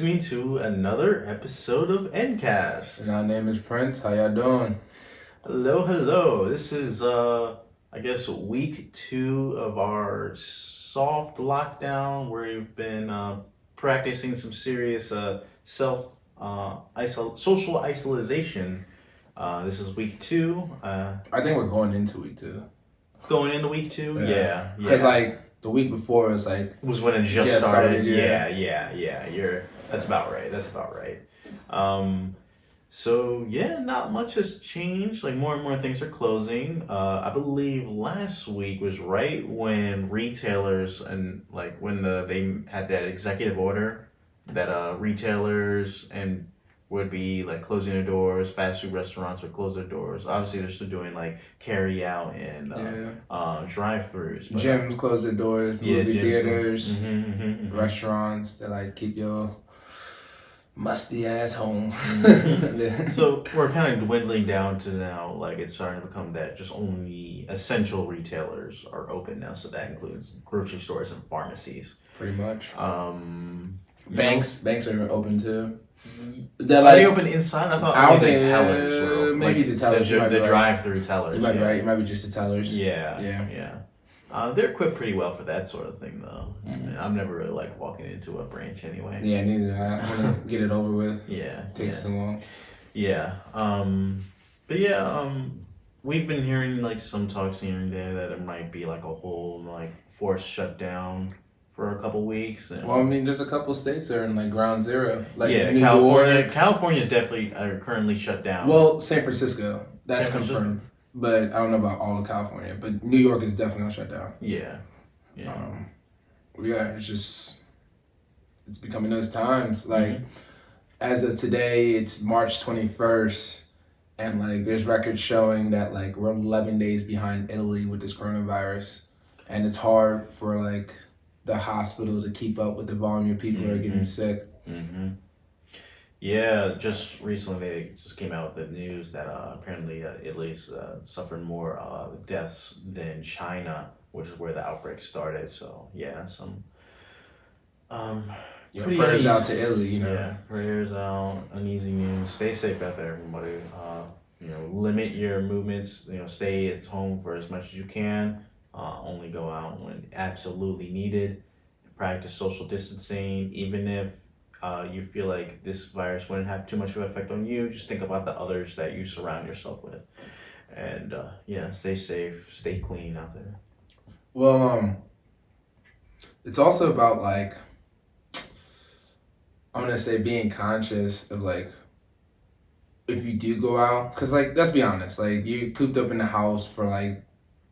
listening to another episode of N.Cast. And our name is Prince. How y'all doing? Hello. This is, week 2 of our soft lockdown where we've been practicing some serious social isolation. This is week 2. I think we're going into week 2. Going into week 2? Yeah. Because the week before was when it just started. Yeah. That's about right. So not much has changed. More and more things are closing. I believe last week was right when retailers and when they had that executive order that retailers and would be closing their doors. Fast food restaurants would close their doors. Obviously, they're still doing carry out and drive-throughs. Gyms close their doors. Movie theaters, restaurants that keep your musty ass home. So we're kind of dwindling down to now it's starting to become that just only essential retailers are open now. So that includes grocery stores and pharmacies. Pretty much. Banks are open too. Are they open inside? I thought only the tellers were open. Maybe the tellers. The drive-through tellers. You might be right. It might be just the tellers. Yeah. They're equipped pretty well for that sort of thing, though. Mm-hmm. I'm never really walking into a branch anyway. Yeah, neither. I want to get it over with. It takes too long. Yeah. We've been hearing some talks here and there that it might be a whole forced shutdown for a couple weeks. There's a couple states that are in ground zero. New California. York. California's definitely currently shut down. Well, San Francisco. That's confirmed. But I don't know about all of California. But New York is definitely shut down. Yeah. It's becoming those times. As of today, it's March 21st. And there's records showing that we're 11 days behind Italy with this coronavirus. And it's hard for the hospital to keep up with the volume of people that are getting sick. Mm-hmm. Yeah, just recently they just came out with the news that apparently Italy's suffered more deaths than China, which is where the outbreak started. So some prayers out to Italy, Yeah, prayers out, uneasy news. Stay safe out there, everybody. Limit your movements. Stay at home for as much as you can. Only go out when absolutely needed. Practice social distancing, even if you feel like this virus wouldn't have too much of an effect on you. Just think about the others that you surround yourself with. And stay safe, stay clean out there. Well, it's also about I'm gonna say being conscious of if you do go out, because let's be honest, you're cooped up in the house for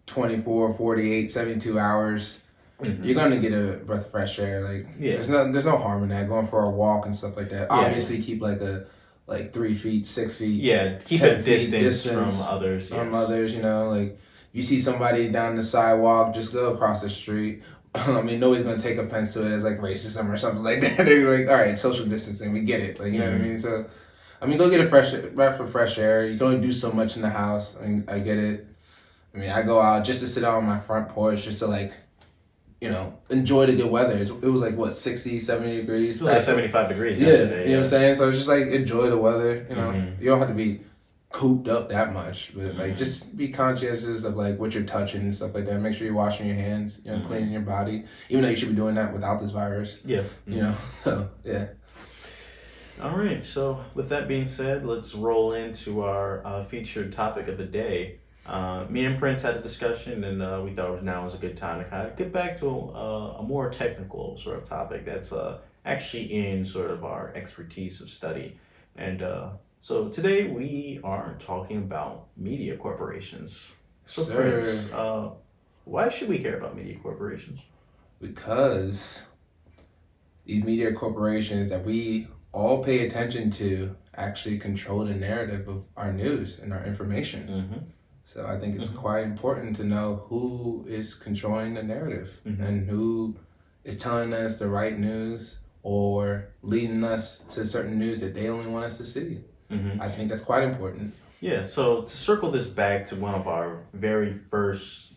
24, 48, 72 hours. Mm-hmm. You're gonna get a breath of fresh air. There's no harm in that. Going for a walk and stuff like that. Yeah. Obviously, keep a 3 feet, 6 feet. Yeah, keep a distance from others. If you see somebody down the sidewalk, just go across the street. Nobody's gonna take offense to it as racism or something like that. They're all right, social distancing, we get it. You know what I mean? So, go get a breath of fresh air. You can only do so much in the house. I get it. I go out just to sit out on my front porch, just to enjoy the good weather. It was 60, 70 degrees. It was 75 degrees yesterday. You know what I'm saying? So it's just enjoy the weather. You don't have to be cooped up that much, but just be conscious of what you're touching and stuff like that. Make sure you're washing your hands, cleaning your body, even though you should be doing that without this virus. Yeah. So yeah. All right. So with that being said, let's roll into our featured topic of the day. Me and Prince had a discussion, and we thought now was a good time to kind of get back to a more technical sort of topic that's actually in sort of our expertise of study. And so today we are talking about media corporations. So Prince, why should we care about media corporations? Because these media corporations that we all pay attention to actually control the narrative of our news and our information. Mm-hmm. So I think it's quite important to know who is controlling the narrative and who is telling us the right news or leading us to certain news that they only want us to see. Mm-hmm. I think that's quite important. Yeah, so to circle this back to one of our very first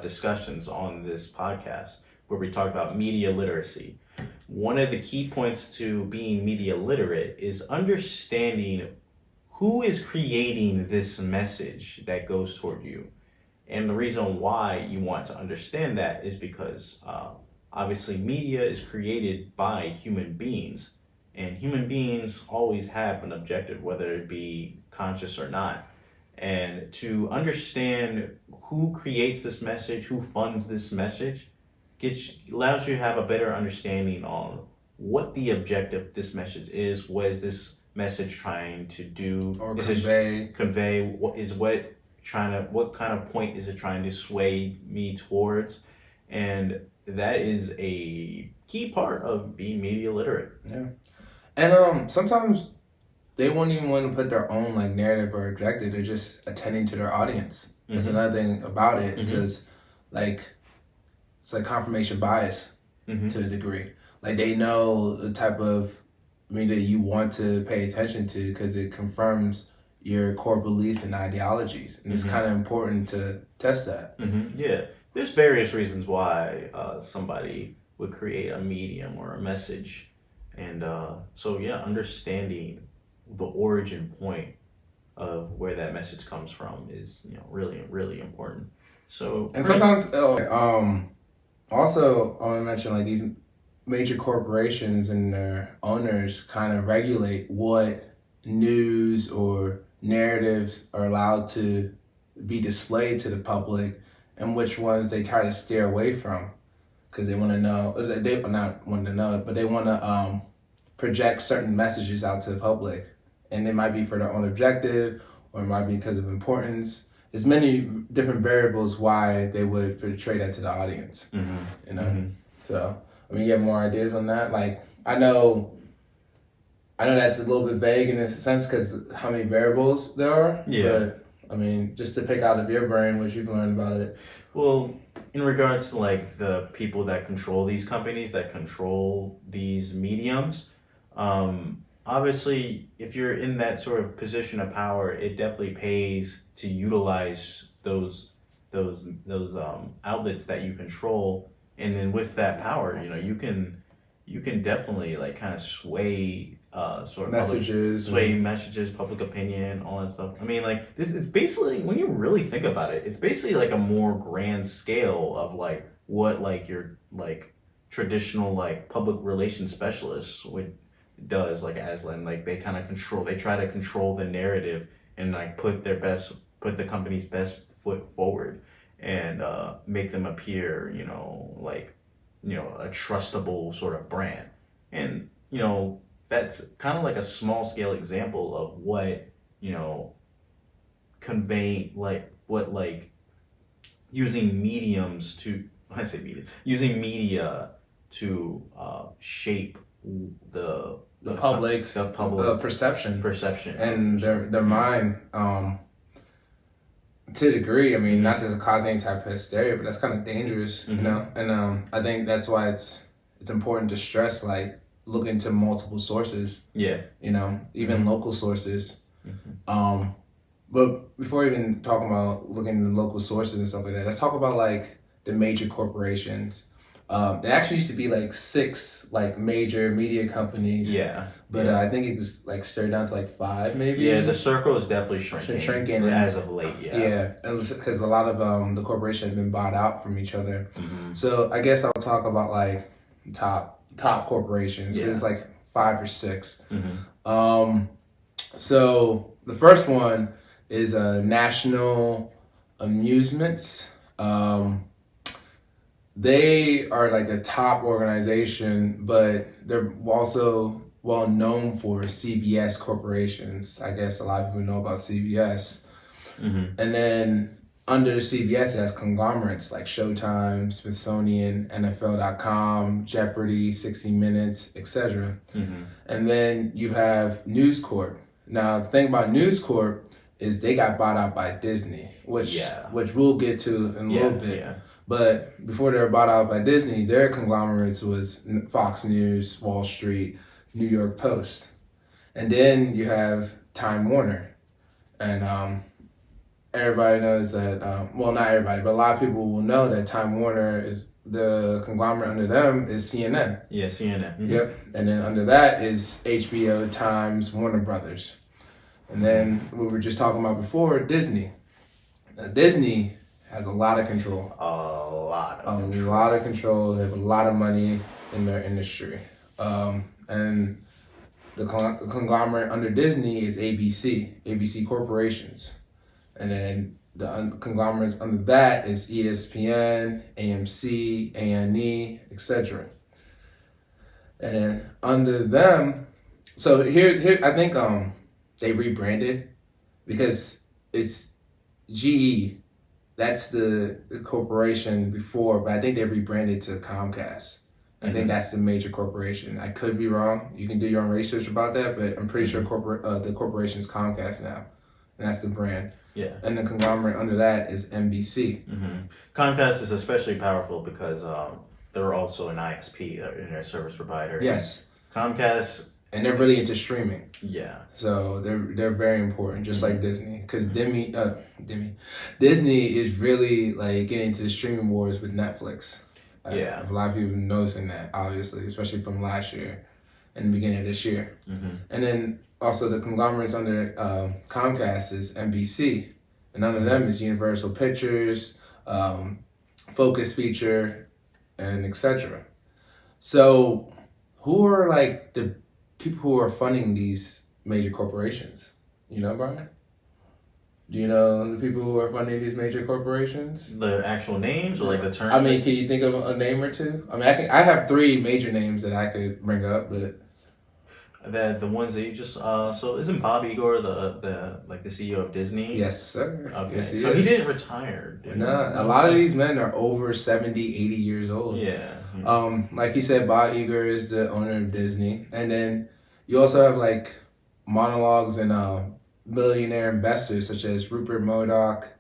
discussions on this podcast, where we talked about media literacy. one of the key points to being media literate is understanding who is creating this message that goes toward you. And the reason why you want to understand that is because obviously media is created by human beings, and human beings always have an objective, whether it be conscious or not. And to understand who creates this message, who funds this message, allows you to have a better understanding on what the objective of this message is. What is this message trying to do? Or convey? What kind of point is it trying to sway me towards? And that is a key part of being media literate. Yeah. And sometimes they won't even want to put their own like narrative or objective. They're just attending to their audience. That's another thing about it. It's just like, it's like confirmation bias to a degree. Like they know the type of media you want to pay attention to because it confirms your core beliefs and ideologies. And it's kind of important to test that. Yeah. There's various reasons why somebody would create a medium or a message. And understanding the origin point of where that message comes from is, really, really important. So, and sometimes, also, I want to mention like these major corporations and their owners kind of regulate what news or narratives are allowed to be displayed to the public and which ones they try to steer away from, because they want to know, they not want to know, but they want to project certain messages out to the public, and it might be for their own objective or it might be because of importance. There's many different variables why they would portray that to the audience. So I mean, you have more ideas on that? Like I know that's a little bit vague in a sense because how many variables there are. Yeah. But I mean, just to pick out of your brain what you've learned about it. Well, in regards to like the people that control these companies, that control these mediums, obviously, if you're in that sort of position of power, it definitely pays to utilize those outlets that you control, and then with that power, you can definitely like kind of sway sort of messages, public opinion, all that stuff. I mean, like it's basically, when you really think about it, it's basically like a more grand scale of like what like your like traditional like public relations specialists does, like as like they kind of try to control the narrative and like put the company's best foot forward and make them appear a trustable sort of brand. And that's kind of like a small scale example of what conveying like what like using mediums to using media to shape the public's perception and their mind to a degree. I mean, not to cause any type of hysteria, but that's kind of dangerous, and I think that's why it's important to stress like look into multiple sources, even local sources. But before even talking about looking into local sources and stuff like that, let's talk about like the major corporations. There actually used to be like 6 like major media companies. But I think it just like stirred down to like 5 maybe. Yeah, the circle is definitely shrinking as of late. Yeah, because a lot of the corporations have been bought out from each other. So I guess I'll talk about like top corporations. It's like 5 or 6. So the first one is National Amusements. They are like the top organization, but they're also well known for CBS corporations. I guess a lot of people know about CBS. And then under CBS, it has conglomerates like Showtime, Smithsonian, NFL.com, Jeopardy, 60 Minutes, etc. And then you have News Corp. Now, the thing about News Corp is they got bought out by Disney, which we'll get to in a little bit. But before they were bought out by Disney, their conglomerates was Fox News, Wall Street, New York Post. And then you have Time Warner. And everybody knows that, well, not everybody, but a lot of people will know that Time Warner is the conglomerate under them is CNN. Yeah, CNN. Mm-hmm. Yep. And then under that is HBO, Times, Warner Brothers. And then we were just talking about before, Disney. Now, Disney has a lot of control. A lot of control. They have a lot of money in their industry. And the conglomerate under Disney is ABC Corporations. And then the conglomerates under that is ESPN, AMC, A&E, etc. And then under them, so here I think they rebranded because it's GE. That's the corporation before, but I think they rebranded to Comcast. I think that's the major corporation. I could be wrong. You can do your own research about that, but I'm pretty sure the corporation's Comcast now, and that's the brand. Yeah. And the conglomerate under that is NBC. Mm-hmm. Comcast is especially powerful because they're also an ISP, internet service provider. Yes. Comcast. And they're really into streaming. Yeah. So they're very important, just like Disney. Because Disney is really like getting into the streaming wars with Netflix. Yeah. A lot of people noticing that, obviously, especially from last year and the beginning of this year. Mm-hmm. And then also the conglomerates under Comcast is NBC. And under them is Universal Pictures, Focus Feature, and etc. So who are like the people who are funding these major corporations? You know, Brian? Do you know the people who are funding these major corporations? The actual names or like the term? I mean, can you think of a name or two? I mean, I have 3 major names that I could bring up, but the ones that you just so isn't Bob Iger the CEO of Disney? Yes, sir. Okay. Yes, so he didn't retire. A lot of these men are over 70, 80 years old. Yeah. Like he said, Bob Iger is the owner of Disney, and then you also have like monologues and millionaire investors such as Rupert Murdoch,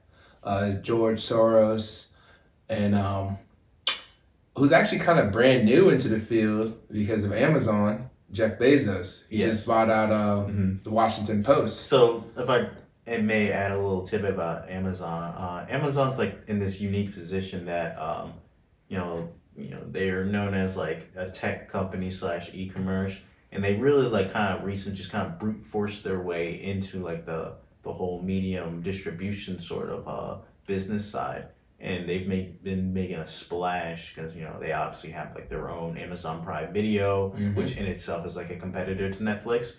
George Soros, and who's actually kind of brand new into the field because of Amazon, Jeff Bezos. He just bought out the Washington Post. So if I may add a little tidbit about Amazon, Amazon's like in this unique position that they are known as like a tech company / e-commerce. And they really like kind of recently just kind of brute force their way into like the whole medium distribution sort of business side. And they've been making a splash because, they obviously have like their own Amazon Prime Video, which in itself is like a competitor to Netflix.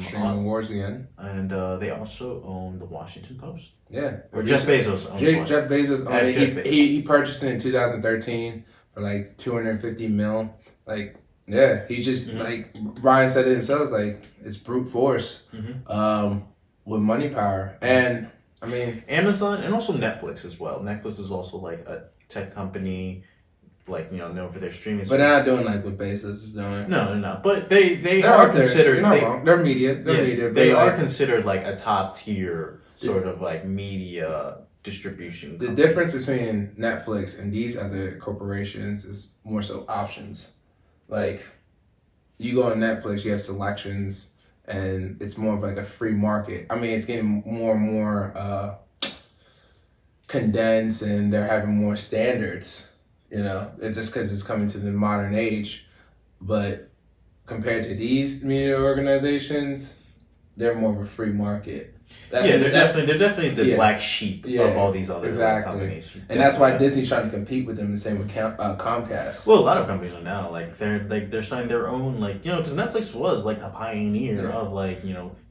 Streaming wars again. And they also own the Washington Post. Yeah. Or Jeff Bezos owns Jeff Bezos owned it. He purchased it in 2013 for like $250 million. Like, yeah, he's just like Brian said it himself, like it's brute force with money power. And I mean Amazon and also Netflix as well. Netflix is also like a tech company, like known for their streaming. But they're not doing like what Bezos is doing. No. But they are considered. You're not wrong. They're media. Media. They are considered like a top tier sort of like media distribution. The difference between Netflix and these other corporations is more so options. Like, you go on Netflix, you have selections, and it's more of like a free market. I mean, it's getting more and more condensed, and they're having more standards, it's just because it's coming to the modern age. But compared to these media organizations, they're more of a free market. They're definitely the black sheep of all these other companies. And that's why Disney's trying to compete with them the same with Comcast. Well, a lot of companies are now they're starting their own because Netflix was like the pioneer of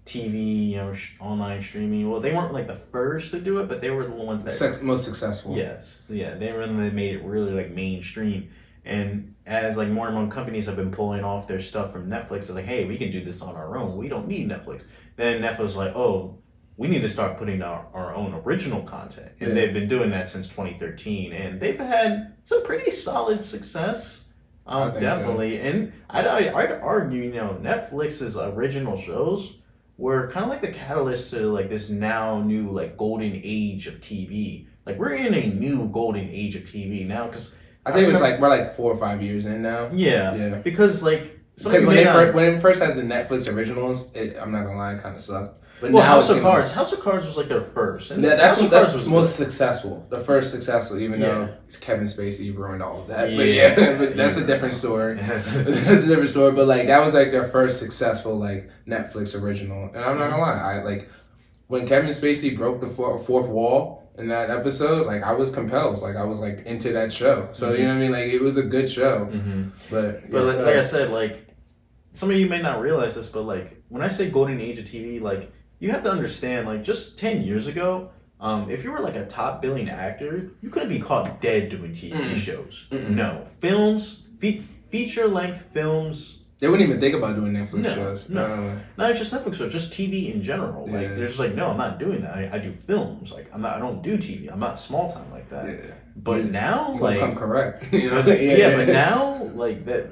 TV, online streaming. Well, they weren't like the first to do it, but they were the ones that most successful. Yes, yeah, they made it really like mainstream. And as like more and more companies have been pulling off their stuff from Netflix, it's like, hey, we can do this on our own. We don't need Netflix. Then Netflix was like, oh, we need to start putting out our own original content. And they've been doing that since 2013. And they've had some pretty solid success. Definitely. So. And I'd argue, Netflix's original shows were kind of like the catalyst to like this now new like golden age of TV. Like we're in a new golden age of TV now because I think it's like we're like 4 or 5 years in now. Yeah. Because like when they first had the Netflix originals, I'm not gonna lie, it kind of sucked. But well, now House of Cards. House of Cards was like their first. And that's most successful. The first successful, even though Kevin Spacey ruined all of that. Yeah. But that's a different story. That's a different story. But like that was like their first successful like Netflix original. And I'm not gonna lie, I like when Kevin Spacey broke the fourth wall in that episode, like I was compelled. Like I was like into that show. So you know what I mean? Like it was a good show. But like I said, like some of you may not realize this, but like when I say golden age of TV, like you have to understand, like just 10 years ago, if you were like a top billing actor, you couldn't be caught dead doing TV shows. No. Films, feature length films. They wouldn't even think about doing Netflix shows. No. Not just Netflix shows, just TV in general. Like they're just like, no, I'm not doing that. I do films. Like I don't do TV. I'm not small time like that. Yeah. But now, like come correct. You know? But now, like that.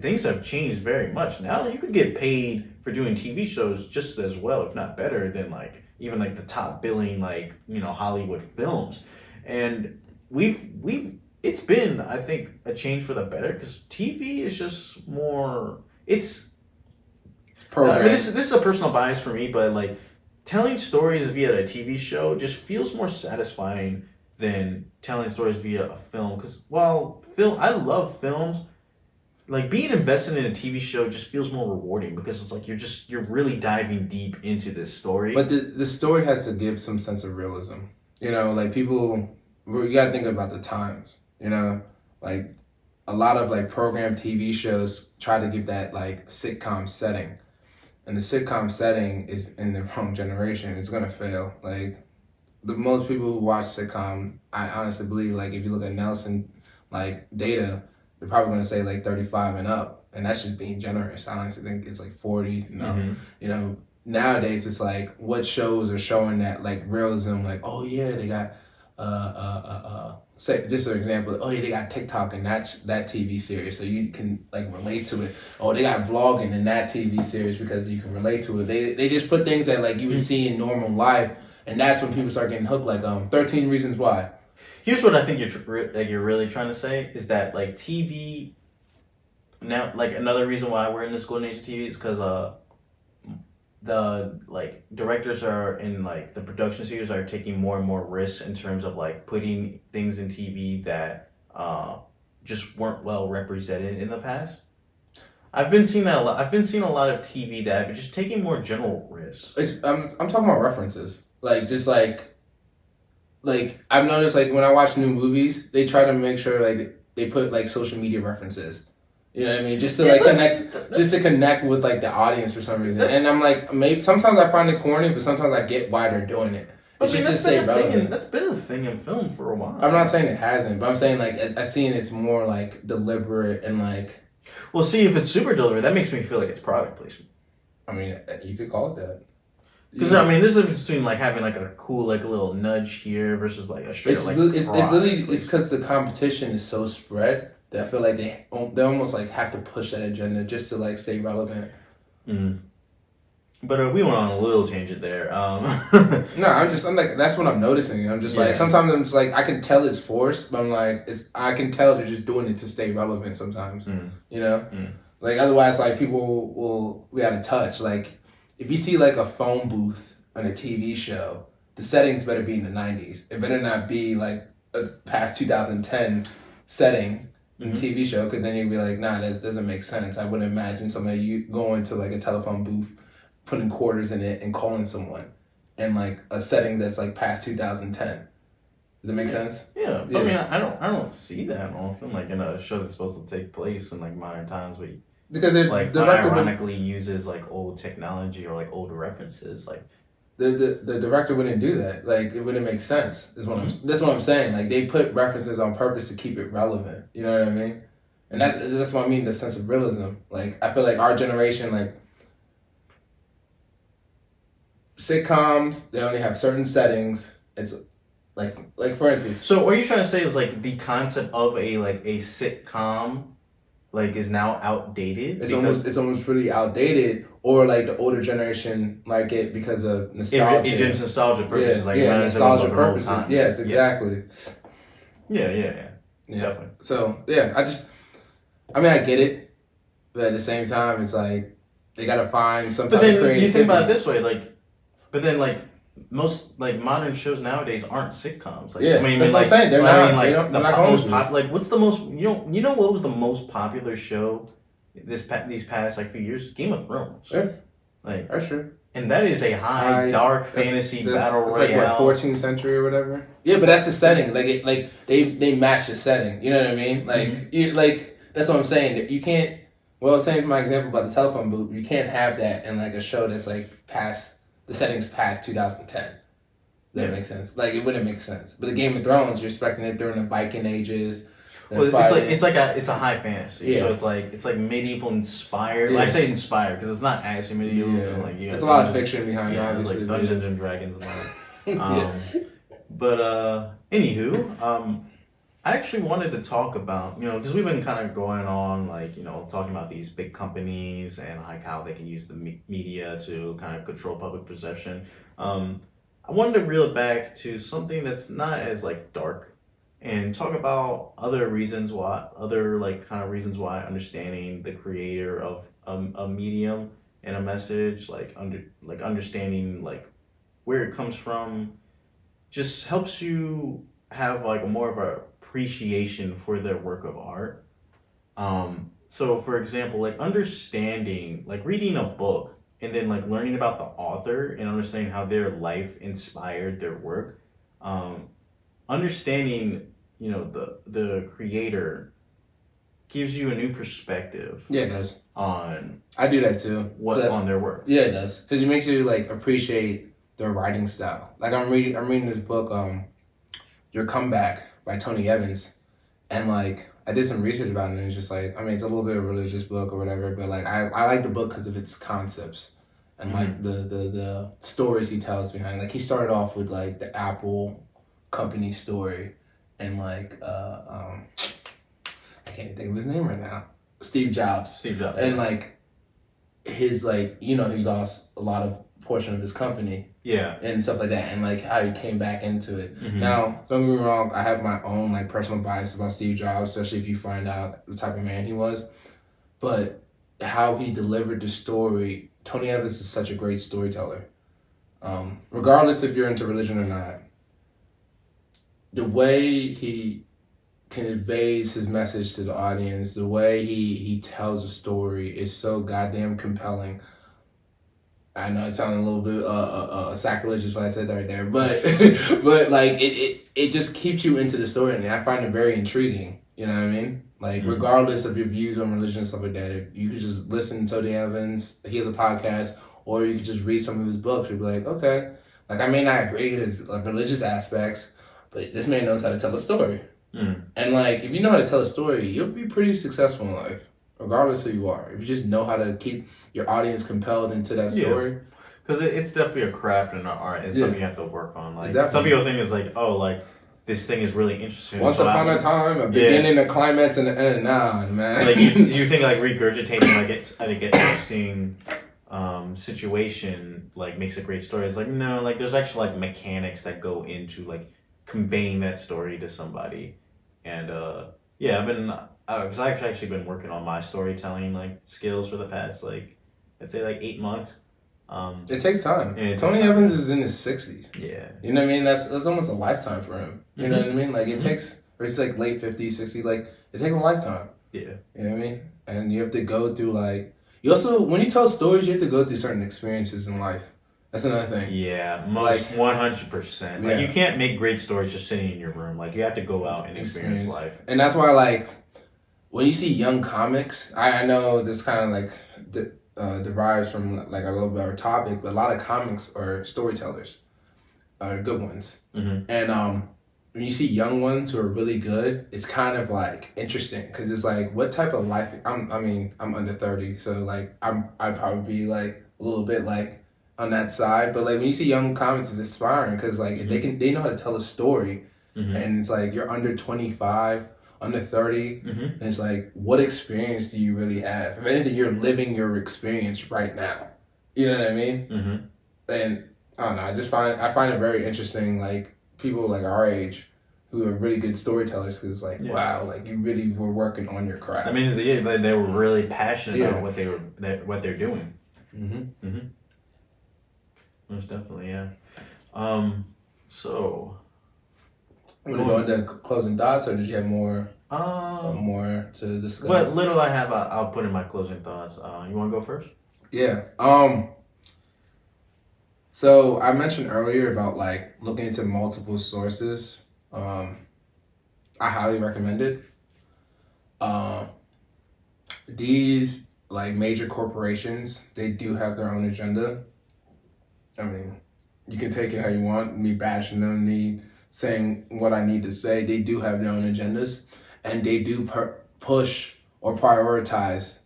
Things have changed very much. Now you could get paid for doing TV shows just as well, if not better, than like even like the top billing like Hollywood films. And it's been, I think, a change for the better because TV is just more. It's this is a personal bias for me, but like telling stories via a TV show just feels more satisfying than telling stories via a film. Because I love films. Like being invested in a TV show just feels more rewarding because it's like you're really diving deep into this story. But the story has to give some sense of realism. Like people, you gotta think about the times. Like a lot of like program TV shows try to give that like sitcom setting, and the sitcom setting is in the wrong generation. It's gonna fail. Like the most people who watch sitcom, I honestly believe, like if you look at Nelson, like data. They're probably going to say like 35 and up, and that's just being generous. I honestly think it's like 40. Nowadays it's like what shows are showing that like realism, like they got say just an example. They got TikTok in that TV series, so you can like relate to it. They got vlogging in that TV series because you can relate to it. They just put things that like you would see in normal life, and that's when people start getting hooked. Like 13 Reasons Why. Here's what I think you're really trying to say is that like TV now, like another reason why we're in this golden age of TV is because the like directors are in like the production studios are taking more and more risks in terms of like putting things in TV that just weren't well represented in the past. I've been seeing that a lot. I've been seeing a lot of TV that are just taking more general risks. I'm talking about references, like just like I've noticed like when I watch new movies, they try to make sure like they put like social media references. You know what I mean? Just to like connect with like the audience for some reason. And I'm like, maybe sometimes I find it corny, but sometimes I get why they're doing it. It's just to stay relevant. That's been a thing in film for a while. I'm not saying it hasn't, but I'm saying like I've seen it's more like deliberate and like. Well, see, if it's super deliberate, that makes me feel like it's product placement. I mean, you could call it that. Because I mean, there's a difference between like having like a cool like a little nudge here versus like a straight it's literally because the competition is so spread that I feel like they almost like have to push that agenda just to like stay relevant. But we went on a little tangent there. No, I'm like that's what I'm noticing. I'm just like sometimes I'm just like I can tell it's forced, but I'm like I can tell they're just doing it to stay relevant sometimes. Like otherwise like people will be out of touch like. If you see like a phone booth on a TV show, the settings better be in the 90s. It better not be like a past 2010 setting in a TV show, because then you'd be like, nah, that doesn't make sense. I wouldn't imagine somebody going to like a telephone booth, putting quarters in it and calling someone in like a setting that's like past 2010. Does it make sense? Yeah. I mean, I don't see that often like in a show that's supposed to take place in like modern times, but because it like ironically uses like old technology or like old references, like the director wouldn't do that. Like it wouldn't make sense. That's what I'm saying. Like they put references on purpose to keep it relevant. You know what I mean? And that's what I mean. The sense of realism. Like I feel like our generation, like sitcoms, they only have certain settings. It's like for instance. So what are you trying to say is like the concept of a sitcom. Like is now outdated. It's almost pretty outdated, or like the older generation like it because of nostalgia. It's nostalgia purposes. Nostalgia purposes. Yes, exactly. Yeah. Definitely. So I get it, but at the same time, it's like they gotta find some. But then you think about it this way, like But then like most like modern shows nowadays aren't sitcoms. Like, Yeah, I mean, that's what like, I'm saying. They're I not. mean, like They're the not going most to. like what's the most you know what was the most popular show these past like few years? Game of Thrones. Yeah, like that's true. And that is a high dark fantasy battle royale. Like what 14th century or whatever. Yeah, but that's the setting. Like they match the setting. You know what I mean? Like that's what I'm saying. You can't. Well, same for my example about the telephone booth. You can't have that in like a show that's like past the settings past 2010. That makes sense. Like it wouldn't make sense. But the Game of Thrones, you're expecting it during the Viking ages. Well, it's a high fantasy. Yeah. So it's like medieval inspired. Yeah. Well, I say inspired because it's not actually medieval. Yeah. Like it's a lot of fiction behind it. Obviously, like Dungeons and Dragons and that. But anywho, I actually wanted to talk about, because we've been kind of going on, like, talking about these big companies and like how they can use the media to kind of control public perception. I wanted to reel it back to something that's not as like dark and talk about other reasons why understanding the creator of a medium and a message, understanding like where it comes from, just helps you have like more of a appreciation for their work of art. So for example, like understanding, like reading a book and then like learning about the author and understanding how their life inspired their work. Understanding, the creator gives you a new perspective. Yeah, it does. I do that too. On their work. Yeah, it does. Because it makes you like appreciate their writing style. Like I'm reading this book, Your Comeback by Tony Evans, and like I did some research about it, and it's just like, I mean, it's a little bit of a religious book or whatever, but like I like the book because of its concepts and like the stories he tells behind. Like he started off with like the Apple company story and like I can't even think of his name right now. Steve Jobs. And like his like, he lost a lot of portion of his company. Yeah. And stuff like that, and like how he came back into it. Now, don't get me wrong, I have my own like personal bias about Steve Jobs, especially if you find out the type of man he was. But how he delivered the story, Tony Evans is such a great storyteller. Regardless if you're into religion or not, the way he conveys his message to the audience, the way he tells a story is so goddamn compelling. I know it sounded a little bit sacrilegious when I said that right there, but like it just keeps you into the story, and I find it very intriguing. You know what I mean? Like regardless of your views on religion and stuff like that, if you could just listen to Tony Evans, he has a podcast, or you could just read some of his books, you'd be like, okay, like I may not agree with his religious aspects, but this man knows how to tell a story. And like if you know how to tell a story, you'll be pretty successful in life, regardless of who you are. If you just know how to keep your audience compelled into that story. Because it's definitely a craft and an art. It's something you have to work on. Like definitely. Some people think it's like, oh, like this thing is really interesting. Once upon a time, a beginning, a climax, and an end. Nah, man. Like you think like regurgitating like an interesting situation like makes a great story. It's like no, like there's actually like mechanics that go into like conveying that story to somebody. And I've actually been working on my storytelling like skills for the past like I'd say like 8 months. It takes time. Tony Evans is in his 60s. Yeah. You know what I mean? That's almost a lifetime for him. You know what I mean? Like it takes, or it's like late 50s, 60s. Like it takes a lifetime. Yeah. You know what I mean? And you have to go through like you also when you tell stories, you have to go through certain experiences in life. That's another thing. Yeah, most 100%. Like you can't make great stories just sitting in your room. Like you have to go out and experience life. And that's why like when you see young comics, I know this kind of like derives from like a little bit of our topic, but a lot of comics are storytellers, are good ones. And when you see young ones who are really good, it's kind of like interesting because it's like what type of life. I'm under 30, so like I'd probably be like a little bit like on that side, but like when you see young comics, it's inspiring because like they know how to tell a story, and it's like you're under 25. Under 30, and it's like, what experience do you really have? If anything, you're living your experience right now. You know what I mean? And I don't know. I find it very interesting. Like people like our age who are really good storytellers, because it's like, wow, like you really were working on your craft. That means they were really passionate about what they're doing. Most definitely, yeah. So. Want to go into closing thoughts, or did you have more to discuss? What little I have, I'll put in my closing thoughts. You want to go first? Yeah. So I mentioned earlier about like looking into multiple sources. I highly recommend it. These like major corporations, they do have their own agenda. I mean, you can take it how you want. Me bashing them, me saying what I need to say. They do have their own agendas, and they do push or prioritize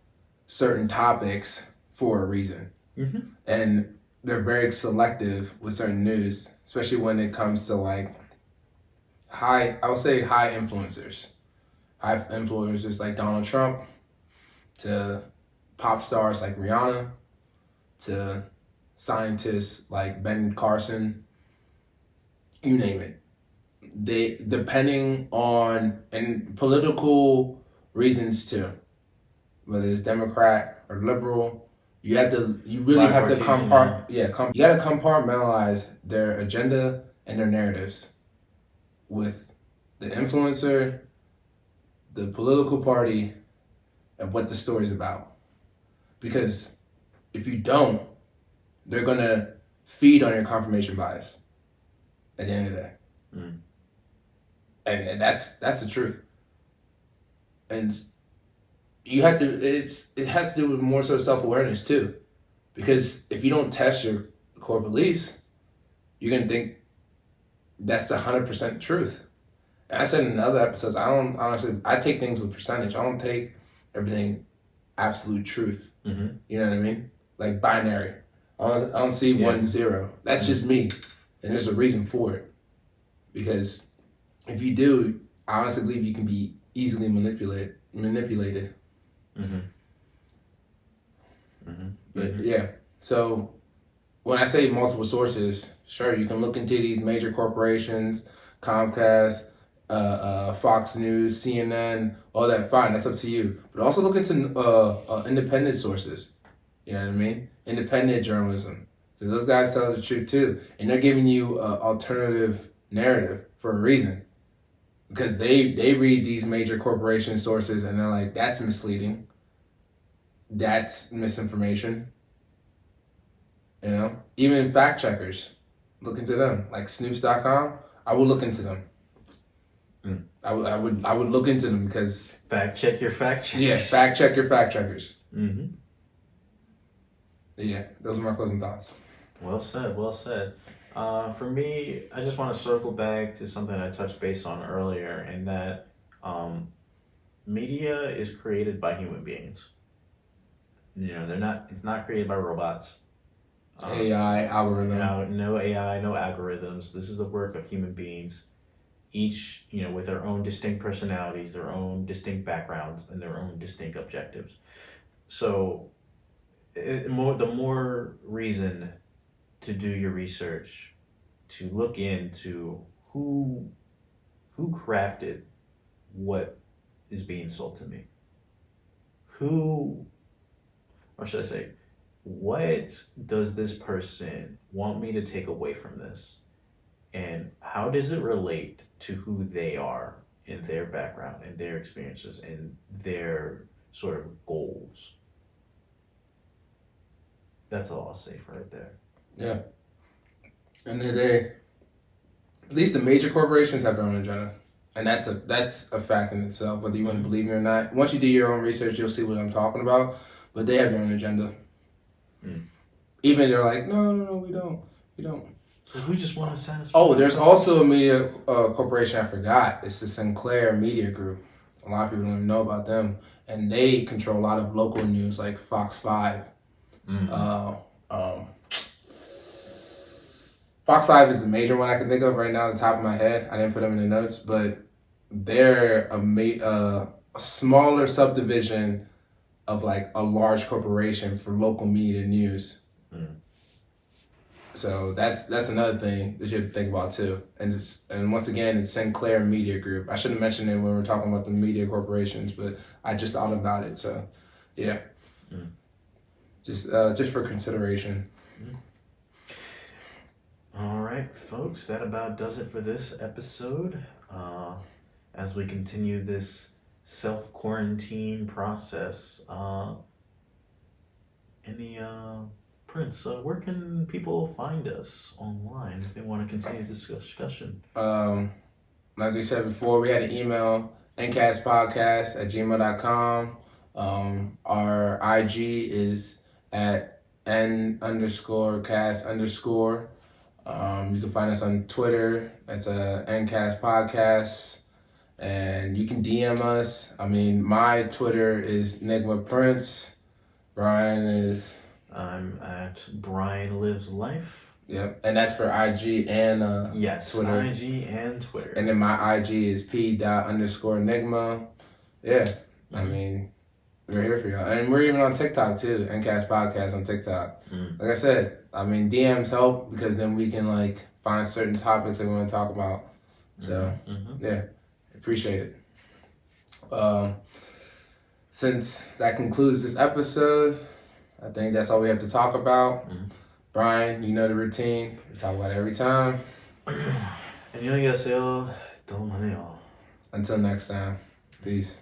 certain topics for a reason. Mm-hmm. And they're very selective with certain news, especially when it comes to like high influencers. High influencers like Donald Trump, to pop stars like Rihanna, to scientists like Ben Carson, you name it. They, depending on, and political reasons too, whether it's Democrat or liberal, you really have to compartmentalize their agenda and their narratives with the influencer, the political party, and what the story's about. Because if you don't, they're gonna feed on your confirmation bias at the end of the day. Mm. And that's the truth. And you have to, it has to do with more so self-awareness too. Because if you don't test your core beliefs, you're gonna think that's the 100% truth. And I said in other episodes, I take things with percentage. I don't take everything absolute truth. Mm-hmm. You know what I mean? Like binary. I don't see 1 0. That's just me. And there's a reason for it. Because if you do, I honestly believe you can be easily manipulated. Mm-hmm. Mm-hmm. But yeah. So when I say multiple sources, sure, you can look into these major corporations, Comcast, Fox News, CNN, all that. Fine, that's up to you. But also look into independent sources. You know what I mean? Independent journalism. Because those guys tell the truth too, and they're giving you an alternative narrative for a reason. Because they read these major corporation sources and they're like, that's misleading. That's misinformation. You know? Even fact checkers, look into them. Like Snoops.com, I would look into them. Mm. I would look into them because fact check your fact checkers. Yeah, fact check your fact checkers. Mm-hmm. Yeah, those are my closing thoughts. Well said. Well said. For me, I just want to circle back to something I touched base on earlier, and that media is created by human beings. You know, it's not created by robots. AI, algorithm. No AI, no algorithms. This is the work of human beings, each, with their own distinct personalities, their own distinct backgrounds, and their own distinct objectives. So the more reason to do your research, to look into who crafted what is being sold to me. Or should I say, what does this person want me to take away from this? And how does it relate to who they are in their background and their experiences and their sort of goals? That's all I'll say for right there. Yeah. End of the day, at least the major corporations have their own agenda. And that's a fact in itself, whether you want to believe me or not. Once you do your own research, you'll see what I'm talking about. But they have their own agenda. Mm. Even they're like, no, we don't. So we just want to satisfy. Oh, there's also a media corporation I forgot. It's the Sinclair Media Group. A lot of people don't even know about them. And they control a lot of local news like Fox 5. Mm-hmm. Fox 5 is the major one I can think of right now on the top of my head. I didn't put them in the notes, but they're a smaller subdivision of like a large corporation for local media news. Mm. So that's another thing that you have to think about too. And once again, it's Sinclair Media Group. I should have mentioned it when we were talking about the media corporations, but I just thought about it. So yeah, just for consideration. All right, folks, that about does it for this episode. As we continue this self-quarantine process, Prince, where can people find us online if they want to continue this discussion? Like we said before, we had an email, ncastpodcast@gmail.com. Our IG is at N_cast_. You can find us on Twitter. That's N.Cast Podcast. And you can DM us. I mean, my Twitter is Nigma Prince. Brian is... I'm at Brian Lives Life. Yep, and that's for IG and yes, Twitter. IG and Twitter. And then my IG is P._Nigma. Yeah, I mean, we're here for y'all. And we're even on TikTok too, N.Cast Podcast on TikTok. Like I said, I mean, DMs help because then we can like find certain topics that we want to talk about. So, yeah, appreciate it. Since that concludes this episode, I think that's all we have to talk about. Brian, you know the routine. We talk about it every time. 안녕히 가세요. 또 만나요. Until next time. Peace.